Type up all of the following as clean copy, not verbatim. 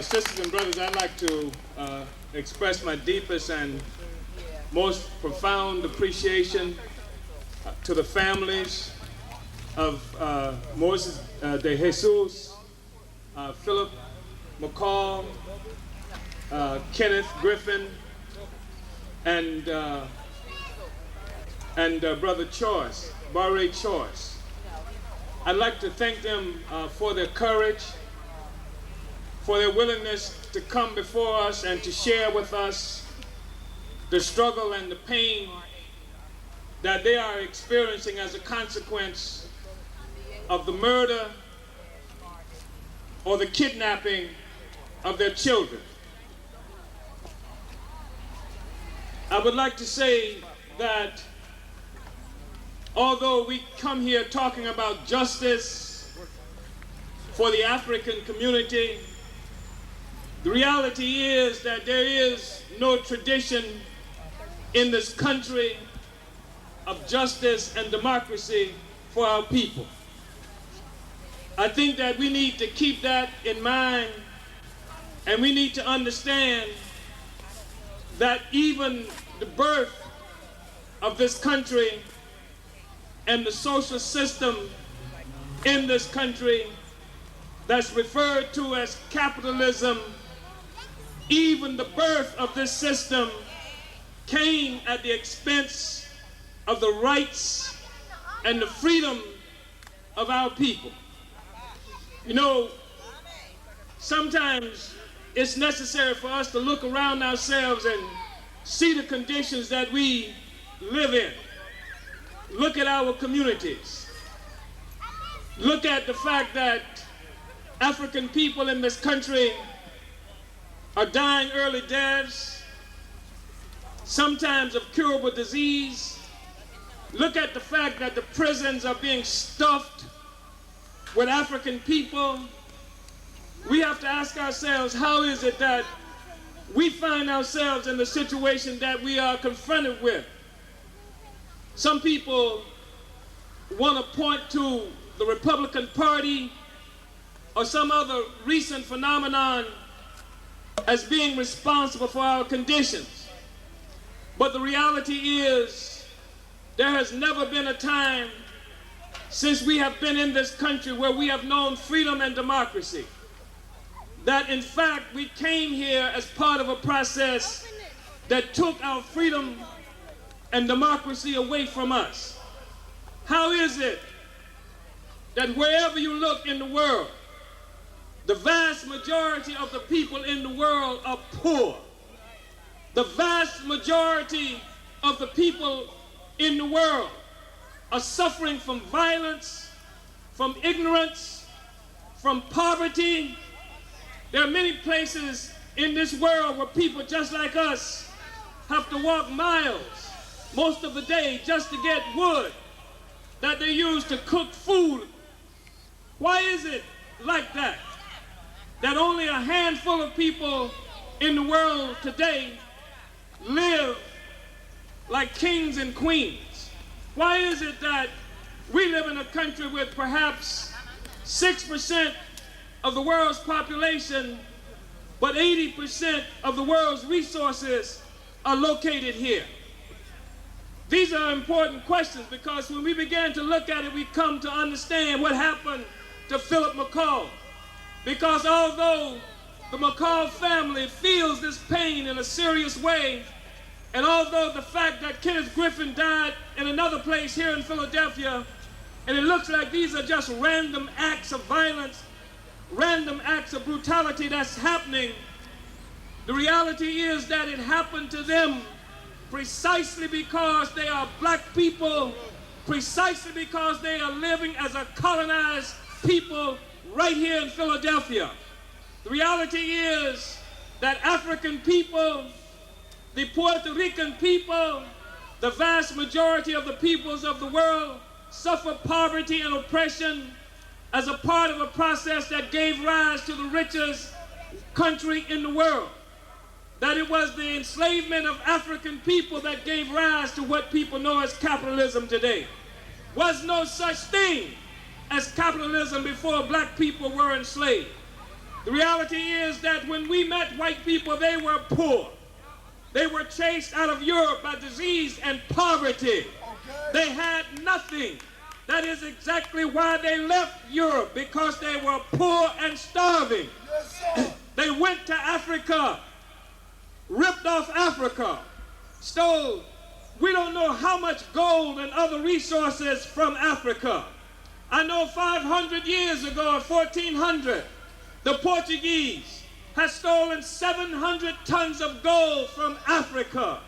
Sisters and brothers, I'd like to express my deepest and most profound appreciation to the families of Moses de Jesus, Philip McCall, Kenneth Griffin, and Brother Choice, Barre Choice. I'd like to thank them for their courage, for their willingness to come before us and to share with us the struggle and the pain that they are experiencing as a consequence of the murder or the kidnapping of their children. I would like to say that although we come here talking about justice for the African community, the reality is that there is no tradition in this country of justice and democracy for our people. I think that we need to keep that in mind, and we need to understand that even the birth of this country and the social system in this country that's referred to as capitalism, even the birth of this system came at the expense of the rights and the freedom of our people. You know, sometimes it's necessary for us to look around ourselves and see the conditions that we live in. Look at our communities. Look at the fact that African people in this country are dying early deaths, sometimes of curable disease. Look at the fact that the prisons are being stuffed with African people. We have to ask ourselves, how is it that we find ourselves in the situation that we are confronted with? Some people want to point to the Republican Party or some other recent phenomenon as being responsible for our conditions. But the reality is, there has never been a time since we have been in this country where we have known freedom and democracy, that in fact we came here as part of a process that took our freedom and democracy away from us. How is it that wherever you look in the world, the vast majority of the people in the world are poor? The vast majority of the people in the world are suffering from violence, from ignorance, from poverty. There are many places in this world where people just like us have to walk miles most of the day just to get wood that they use to cook food. Why is it like that? That only a handful of people in the world today live like kings and queens? Why is it that we live in a country with perhaps 6% of the world's population, but 80% of the world's resources are located here? These are important questions, because when we begin to look at it, we come to understand what happened to Philip McCall. Because although the McCall family feels this pain in a serious way, and although the fact that Kenneth Griffin died in another place here in Philadelphia, and it looks like these are just random acts of violence, random acts of brutality that's happening, the reality is that it happened to them precisely because they are black people, precisely because they are living as a colonized people right here in Philadelphia. The reality is that African people, the Puerto Rican people, the vast majority of the peoples of the world suffer poverty and oppression as a part of a process that gave rise to the richest country in the world. That it was the enslavement of African people that gave rise to what people know as capitalism today. Was no such thing as capitalism before black people were enslaved. The reality is that when we met white people, they were poor. They were chased out of Europe by disease and poverty. They had nothing. That is exactly why they left Europe, because they were poor and starving. They went to Africa, ripped off Africa, stole, we don't know how much gold and other resources from Africa. I know 500 years ago, 1400, the Portuguese had stolen 700 tons of gold from Africa.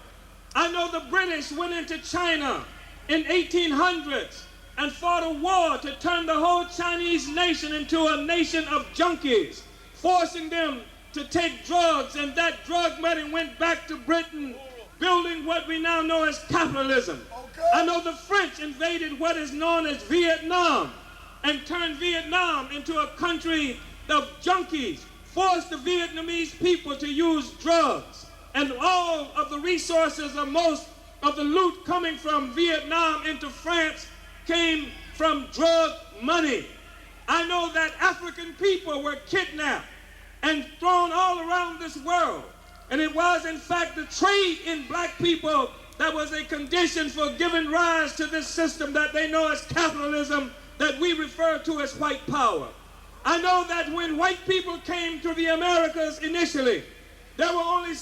I know the British went into China in 1800s and fought a war to turn the whole Chinese nation into a nation of junkies, forcing them to take drugs, and that drug money went back to Britain, building what we now know as capitalism. I know the French invaded what is known as Vietnam and turned Vietnam into a country of junkies, forced the Vietnamese people to use drugs, and all of the resources of most of the loot coming from Vietnam into France came from drug money. I know that African people were kidnapped and thrown all around this world. And it was, in fact, the trade in black people that was a condition for giving rise to this system that they know as capitalism, that we refer to as white power. I know that when white people came to the Americas initially, there were only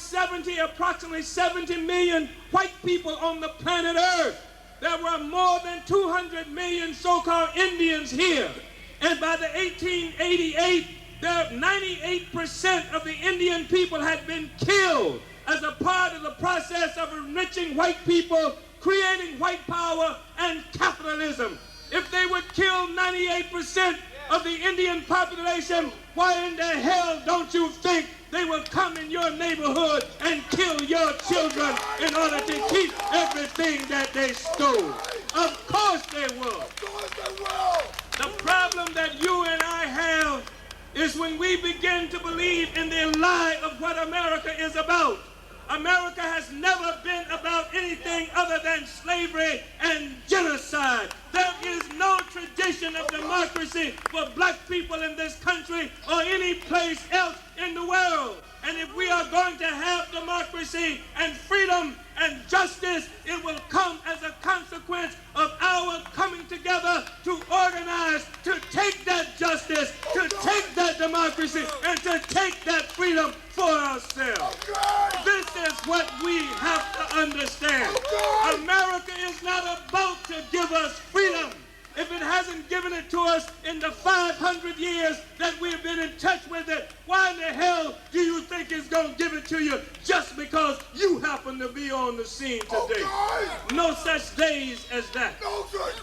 approximately 70 million white people on the planet Earth. There were more than 200 million so-called Indians here. And by the 1888, 98% of the Indian people had been killed as a part of the process of enriching white people, creating white power and capitalism. If they would kill 98% of the Indian population, why in the hell don't you think they will come in your neighborhood and kill your children in order to keep everything that they stole? Of course they will. The problem that you and I have is when we begin to believe in the lie of what America is about. America has never been about anything other than slavery and genocide. There is no tradition of democracy for black people in this country or any place else in the world. And if we are going to have democracy and freedom and justice, it will come as a consequence of our coming together to organize, to take that justice, to take that democracy, and to take that freedom for ourselves. This is what we have to understand. America is not about to give us freedom. If it hasn't given it to us in the 500 years that we've been in touch with it, why in the hell do you think it's going to give it to you just because you happen to be on the scene today? No such days as that.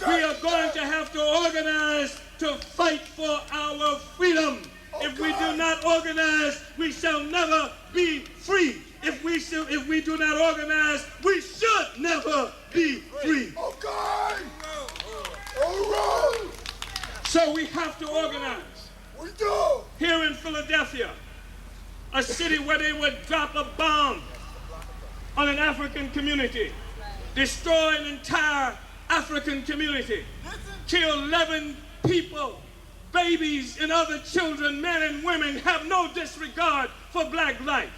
We are going to have to organize to fight for our freedom. If we do not organize, we shall never be free. If we do not organize, we should never be free. So we have to organize. We do. Here in Philadelphia, a city where they would drop a bomb on an African community, destroy an entire African community, kill 11 people, babies and other children, men and women, have no disregard for black life,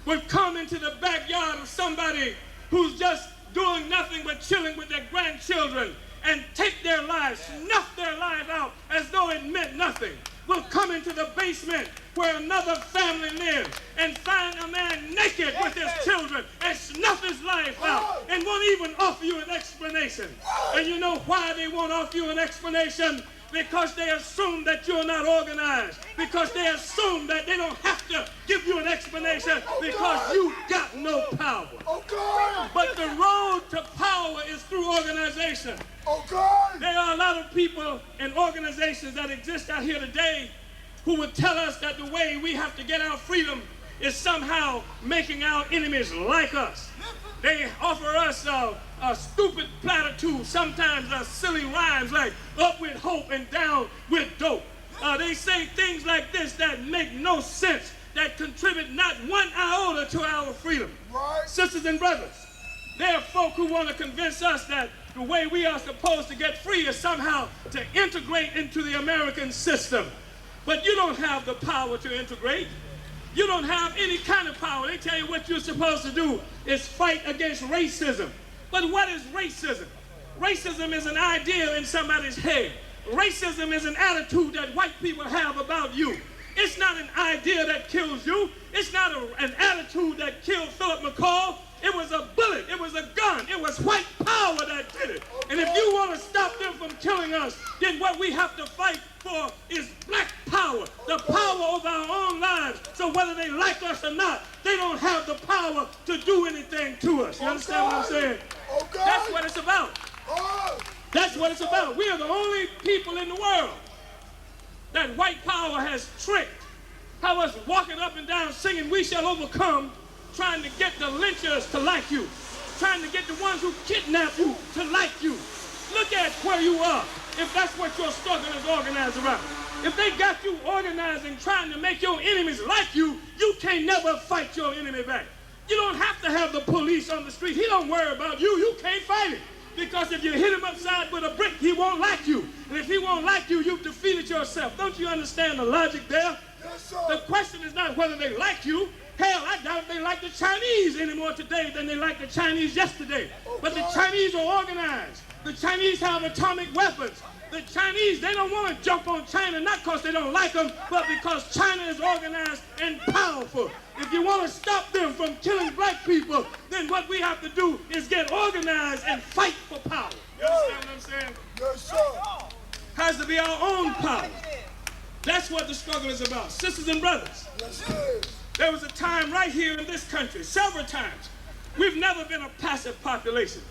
would come into the backyard of somebody who's just doing nothing but chilling with their grandchildren and take their lives, snuff their lives out as though it meant nothing. Will come into the basement where another family lives and find a man naked with his children and snuff his life out and won't even offer you an explanation. And you know why they won't offer you an explanation? Because they assume that you're not organized. Because they assume that they don't have to give you an explanation because you got no power. But the road to power is through organization. There are a lot of people and organizations that exist out here today who would tell us that the way we have to get our freedom is somehow making our enemies like us. They offer us a stupid platitude, sometimes silly rhymes like up with hope and down with dope. They say things like this that make no sense, that contribute not one iota to our freedom. Right. Sisters and brothers, there are folk who want to convince us that the way we are supposed to get free is somehow to integrate into the American system. But you don't have the power to integrate. You don't have any kind of power. They tell you what you're supposed to do is fight against racism. But what is racism? Racism is an idea in somebody's head. Racism is an attitude that white people have about you. It's not an idea that kills you. It's not an attitude that killed Philip McCall. It was a bullet. It was a gun. It was white power that did it. And if you want to stop them from killing us, then what we have to fight for is black power, the power over our own lives. So whether they like us or not, they don't have the power to do anything to us. You understand what I'm saying? That's what it's about. That's what it's about. We are the only people in the world that white power has tricked. Have us walking up and down singing, "We shall overcome," trying to get the lynchers to like you, trying to get the ones who kidnap you to like you. Look at where you are, if that's what your struggle is organized around. If they got you organizing, trying to make your enemies like you, you can't never fight your enemy back. You don't have to have the police on the street. He don't worry about you. You can't fight him. Because if you hit him upside with a brick, he won't like you. And if he won't like you, you've defeated yourself. Don't you understand the logic there? Yes, sir. The question is not whether they like you. Hell, I doubt if they like the Chinese any more today than they like the Chinese yesterday. But the Chinese are organized. The Chinese have atomic weapons. The Chinese, they don't want to jump on China, not because they don't like them, but because China is organized and powerful. If you want to stop them from killing black people, then what we have to do is get organized and fight for power. You understand what I'm saying? Yes, sir. Has to be our own power. That's what the struggle is about. Sisters and brothers, Yes, sir. there was a time right here in this country, several times, we've never been a passive population.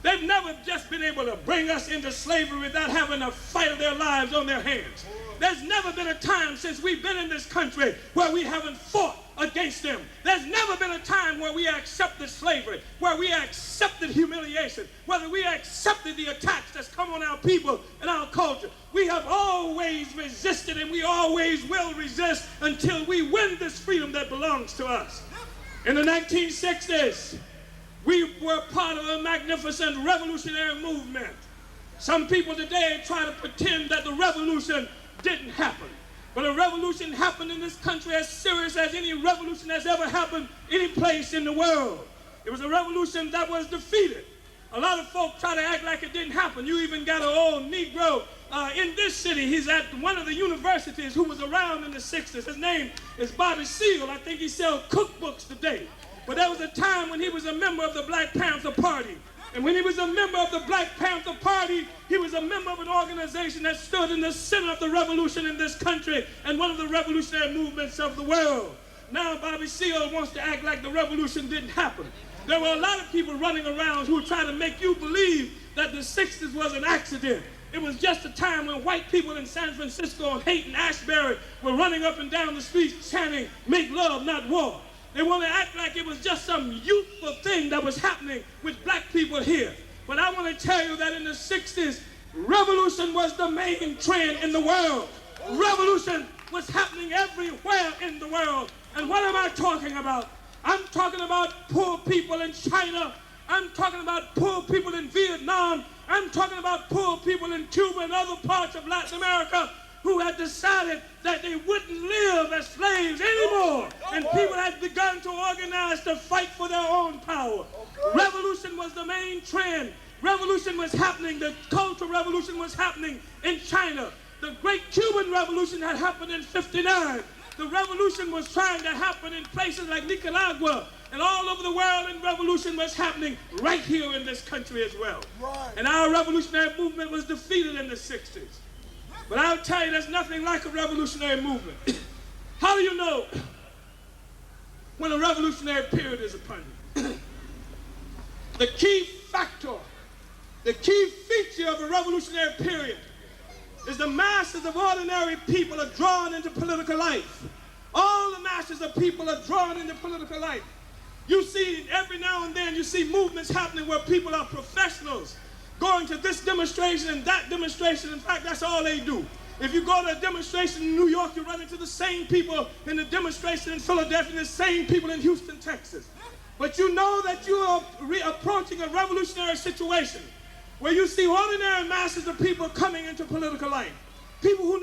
They've never just been able to bring us into slavery without having a fight of their lives on their hands. There's never been a time since we've been in this country where we haven't fought against them. There's never been a time where we accepted slavery, where we accepted humiliation, whether we accepted the attacks that's come on our people and our culture. We have always resisted, and we always will resist until we win this freedom that belongs to us. In the 1960s, we were part of a magnificent revolutionary movement. Some people today try to pretend that the revolution didn't happen. But a revolution happened in this country as serious as any revolution that's ever happened any place in the world. It was a revolution that was defeated. A lot of folk try to act like it didn't happen. You even got an old Negro in this city. He's at one of the universities who was around in the 60s. His name is Bobby Seale. I think he sells cookbooks today. But there was a time when he was a member of the Black Panther Party. And when he was a member of the Black Panther Party, he was a member of an organization that stood in the center of the revolution in this country and one of the revolutionary movements of the world. Now Bobby Seale wants to act like the revolution didn't happen. There were a lot of people running around who were trying to make you believe that the 60s was an accident. It was just a time when white people in San Francisco and Haight and Ashbury were running up and down the streets chanting, "Make love, not war." They want to act like it was just some youthful thing that was happening with black people here. But I want to tell you that in the 60s, revolution was the main trend in the world. Revolution was happening everywhere in the world. And what am I talking about? I'm talking about poor people in China. I'm talking about poor people in Vietnam. I'm talking about poor people in Cuba and other parts of Latin America who had decided that they wouldn't live as slaves anymore. And people had begun to organize to fight for their own power. Revolution was the main trend. Revolution was happening. The cultural revolution was happening in China. The great Cuban revolution had happened in '59. The revolution was trying to happen in places like Nicaragua and all over the world, and revolution was happening right here in this country as well. And our revolutionary movement was defeated in the 60s. But I'll tell you, there's nothing like a revolutionary movement. How do you know when a revolutionary period is upon you? The key factor, the key feature of a revolutionary period is the masses of ordinary people are drawn into political life. All the masses of people are drawn into political life. You see, every now and then, you see movements happening where people are professionals, going to this demonstration and that demonstration. In fact, that's all they do. If you go to a demonstration in New York, you run into the same people in the demonstration in Philadelphia and the same people in Houston, Texas. But you know that you are approaching a revolutionary situation where you see ordinary masses of people coming into political life. People who